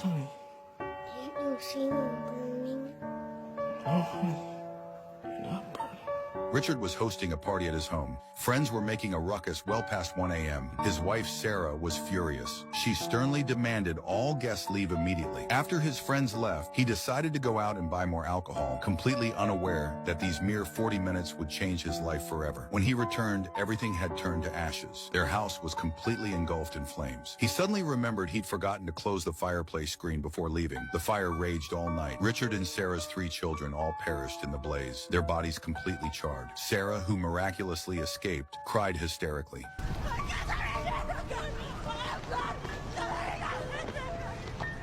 Honey. Can't you see me burning? No, honey. You're not burning. Richard was hosting a party at his home. Friends were making a ruckus well past 1 a.m. His wife, Sarah, was furious. She sternly demanded all guests leave immediately. After his friends left, he decided to go out and buy more alcohol, completely unaware that these mere 40 minutes would change his life forever. When he returned, everything had turned to ashes. Their house was completely engulfed in flames. He suddenly remembered he'd forgotten to close the fireplace screen before leaving. The fire raged all night. Richard and Sarah's 3 children all perished in the blaze, their bodies completely charred. Sarah, who miraculously escaped, cried hysterically.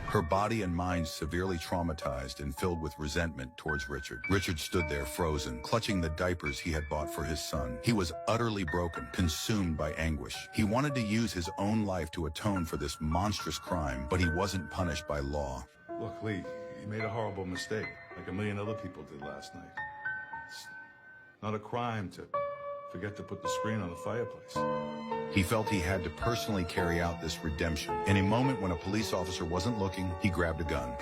Her body and mind severely traumatized and filled with resentment towards Richard. Richard stood there frozen, clutching the diapers he had bought for his son. He was utterly broken, consumed by anguish. He wanted to use his own life to atone for this monstrous crime, but he wasn't punished by law. Look, Lee, you made a horrible mistake, like a million other people did last night. It's not a crime to forget to put the screen on the fireplace. He felt he had to personally carry out this redemption. In a moment when a police officer wasn't looking, he grabbed a gun.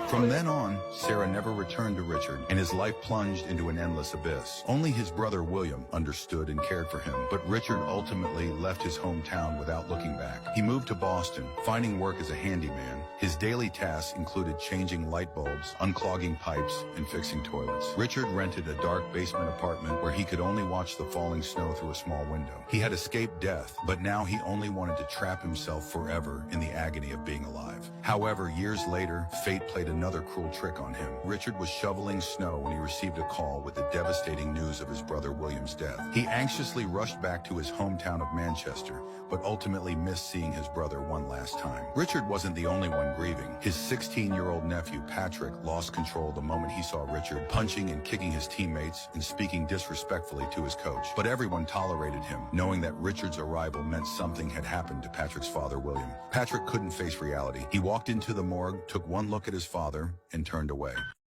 From then on, Sarah never returned to Richard, and his life plunged into an endless abyss. Only his brother William understood and cared for him, but Richard ultimately left his hometown without looking back. He moved to Boston, finding work as a handyman. His daily tasks included changing light bulbs, unclogging pipes, and fixing toilets. Richard rented a dark basement apartment where he could only watch the falling snow through a small window. He had escaped death, but now he only wanted to trap himself forever in the agony of being alive. However, years later, fate played another cruel trick on him. Richard was shoveling snow when he received a call with the devastating news of his brother William's death. He anxiously rushed back to his hometown of Manchester, but ultimately missed seeing his brother one last time. Richard wasn't the only one grieving. His 16-year-old nephew, Patrick, lost control the moment he saw Richard punching and kicking his teammates and speaking disrespectfully to his coach. But everyone tolerated him, knowing that Richard's arrival meant something had happened to Patrick's father, William. Patrick couldn't face reality. He walked into the morgue, took one look at his father, and turned away.